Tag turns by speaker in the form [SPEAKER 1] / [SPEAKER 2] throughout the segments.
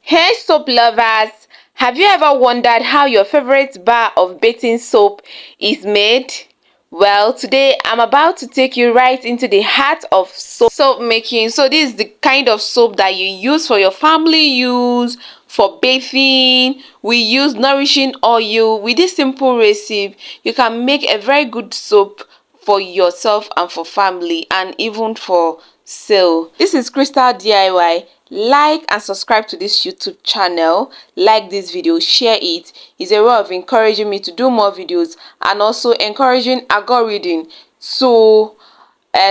[SPEAKER 1] Hey soap lovers, have you ever wondered how your favorite bar of bathing soap is made? Well, today I'm about to take you right into the heart of soap making. So this is the kind of soap that you use for your family use, for bathing. We use nourishing oil. With this simple recipe, you can make a very good soap for yourself and for family and even for sale. This is Crystal DIY. Like and subscribe to this YouTube channel. Like this video, share it. It's a way of encouraging me to do more videos and also encouraging algorithm to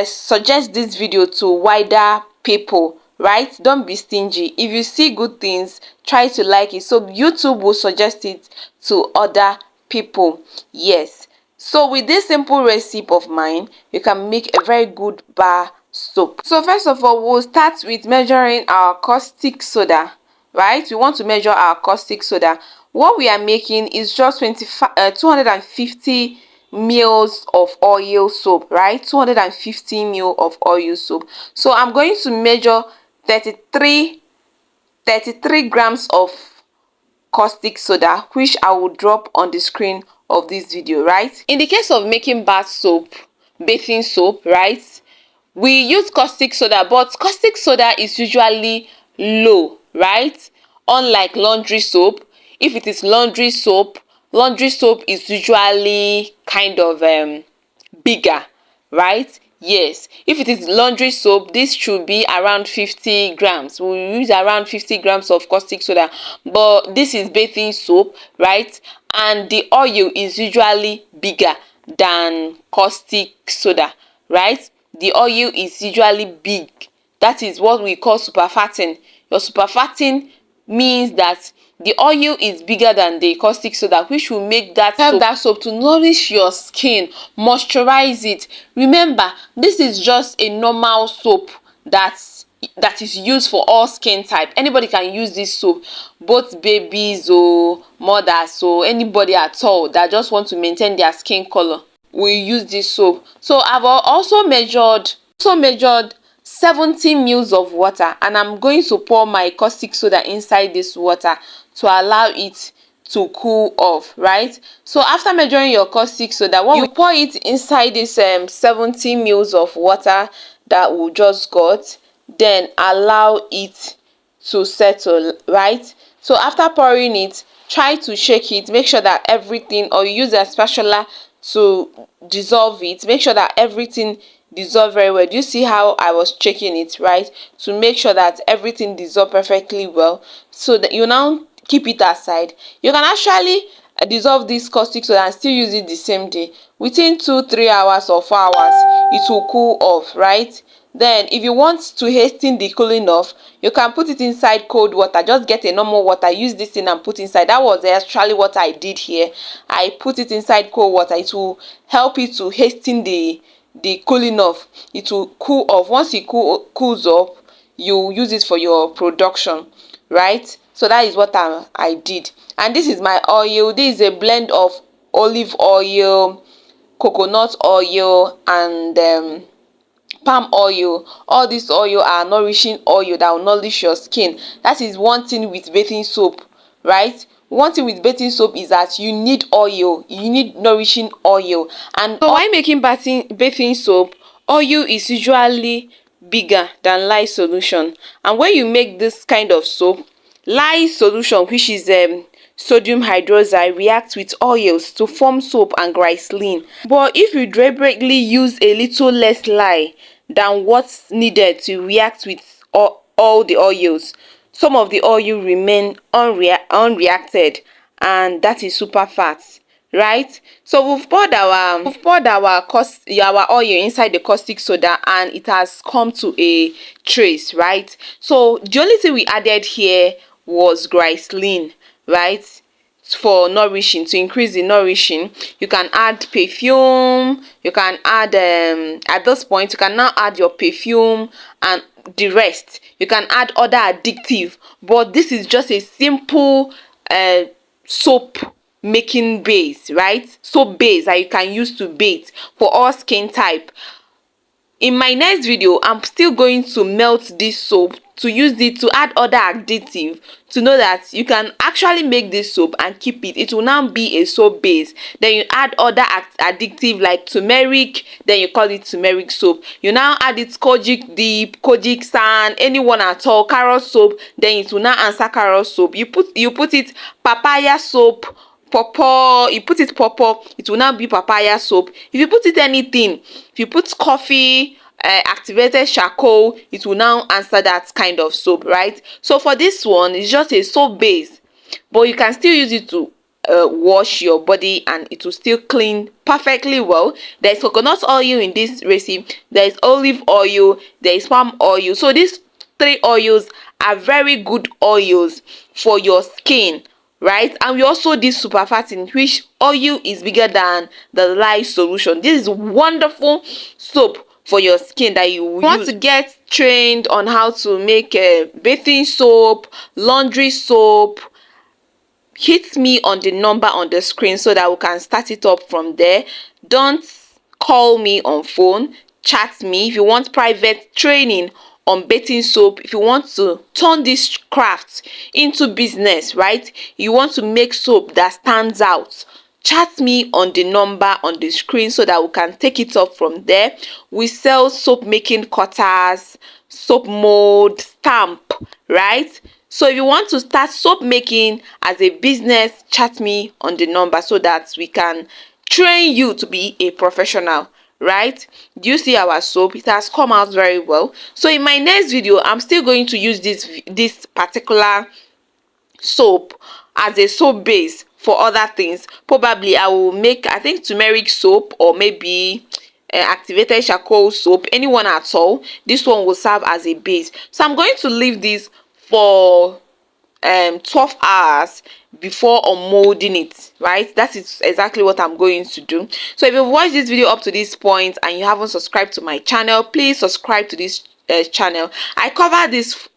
[SPEAKER 1] suggest this video to wider people, right? Don't be stingy. If you see good things, try to like it so YouTube will suggest it to other people. Yes, so with this simple recipe of mine, you can make a very good bar soap. So first of all, we'll start with measuring our caustic soda, right? We want to measure our caustic soda. What we are making is just 250 mils of oil soap, right? 250 mil of oil soap. So I'm going to measure 33 grams of caustic soda, which I will drop on the screen of this video, right? In the case of making bath soap, bathing soap, right, we use caustic soda, but caustic soda is usually low, right? Unlike laundry soap. If it is laundry soap is usually kind of bigger, right? Yes, if it is laundry soap, this should be around 50 grams. We use around 50 grams of caustic soda, but this is bathing soap, right? And the oil is usually bigger than caustic soda, right? The oil is usually big. That is what we call superfatting. Your superfatting means that the oil is bigger than the caustic soda, which will make that help that soap to nourish your skin, moisturize it. Remember, this is just a normal soap that is used for all skin type. Anybody can use this soap, both babies or mothers or anybody at all that just want to maintain their skin color will use this soap. So I've also measured 70 mils of water, and I'm going to pour my caustic soda inside this water to allow it to cool off, right? So after measuring your caustic soda, when you pour it inside this 70 mils of water that we just got, then allow it to settle, right? So after pouring it, try to shake it, make sure that everything, or you use a spatula to dissolve it, make sure that everything dissolve very well. Do you see how I was checking it, right? To make sure that everything dissolve perfectly well, so that you now keep it aside. You can actually dissolve this caustic soda and still use it the same day. Within 2-3 hours or 4 hours, it will cool off, right? Then if you want to hasten the cooling off, you can put it inside cold water. Just get a normal water, use this thing and put inside. That was actually what I did here. I put it inside cold water. It will help you to hasten the cooling off. It will cool off. Once it cools off, you use it for your production, right? So that is what I did. And this is my oil. This is a blend of olive oil, coconut oil, and palm oil. All this oil are nourishing oil that will nourish your skin. That is one thing with bathing soap, right? One thing with bathing soap is that you need oil, you need nourishing oil. And so while making bathing soap, oil is usually bigger than lye solution. And when you make this kind of soap, lye solution, which is sodium hydroxide, reacts with oils to form soap and glycerin. But if you deliberately use a little less lye than what's needed to react with all the oils, some of the oil remain unreacted, and that is super fat, right? So we've poured our oil inside the caustic soda, and it has come to a trace, right? So the only thing we added here was glycerin, right? For nourishing, to increase the nourishing. You can add perfume, you can add at this point you can now add your perfume and the rest. You can add other addictive, but this is just a simple soap making base, right? Soap base that you can use to bathe for all skin type. In my next video, I'm still going to melt this soap to use it to add other additive to know that you can actually make this soap and keep it. It will now be a soap base. Then you add other additive like turmeric, then you call it turmeric soap. You now add it kojic dip, kojic sand, anyone at all, carrot soap, then it will now answer carrot soap. You put it papaya soap, pawpaw, you put it pawpaw, it will now be papaya soap. If you put it anything, if you put coffee, activated charcoal, it will now answer that kind of soap, right? So for this one, it's just a soap base, but you can still use it to wash your body and it will still clean perfectly well. There is coconut oil in this recipe, there is olive oil, there is palm oil. So these three oils are very good oils for your skin, right? And we also did super fattening, which oil is bigger than the lye solution. This is wonderful soap for your skin that you want to get trained on how to make a bathing soap, laundry soap. Hit me on the number on the screen so that we can start it up from there. Don't call me on phone, chat me. If you want private training on bathing soap, if you want to turn this craft into business, right? You want to make soap that stands out, chat me on the number on the screen so that we can take it up from there. We sell soap making cutters, soap mold, stamp, right? So if you want to start soap making as a business, chat me on the number so that we can train you to be a professional, right? Do you see our soap? It has come out very well. So in my next video, I'm still going to use this particular soap as a soap base for other things. Probably I will make, I think, turmeric soap, or maybe activated charcoal soap, anyone at all. This one will serve as a base. So I'm going to leave this for 12 hours before unmolding it, right? That is exactly what I'm going to do. So if you've watched this video up to this point and you haven't subscribed to my channel, please subscribe to this channel. I cover this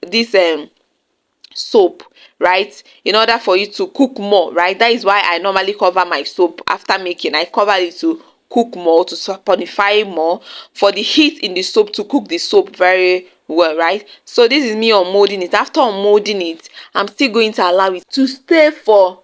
[SPEAKER 1] soap, right, in order for you to cook more, right? That is why I normally cover my soap after making. I cover it to cook more, to saponify more, for the heat in the soap to cook the soap very well, right? So this is me unmolding it. After unmolding it, I'm still going to allow it to stay for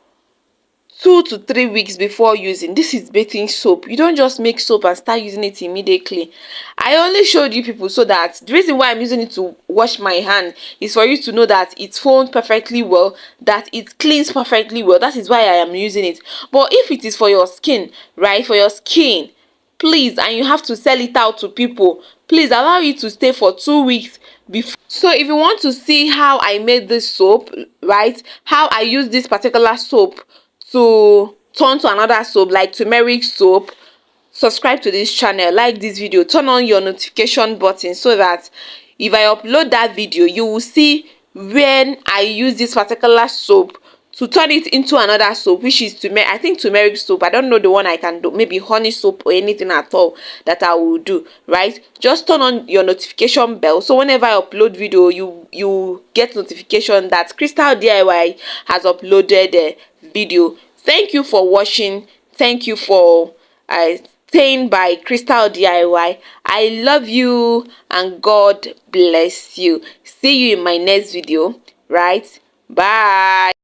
[SPEAKER 1] 2 to 3 weeks before using. This is bathing soap. You don't just make soap and start using it immediately. I only showed you people so that the reason why I'm using it to wash my hand is for you to know that it's foamed perfectly well, that it cleans perfectly well. That is why I am using it. But if it is for your skin, right, for your skin, please, and you have to sell it out to people, please allow it to stay for 2 weeks before. So if you want to see how I made this soap, right, how I use this particular soap to turn to another soap like turmeric soap, subscribe to this channel, like this video, turn on your notification button so that if I upload that video, you will see when I use this particular soap to turn it into another soap, which is turmeric. I think turmeric soap. I don't know the one I can do. Maybe honey soap or anything at all that I will do, right? Just turn on your notification bell so whenever I upload video, you get notification that Crystal DIY has uploaded a video. Thank you for watching. Thank you for staying by Crystal DIY. I love you and God bless you. See you in my next video, right? Bye.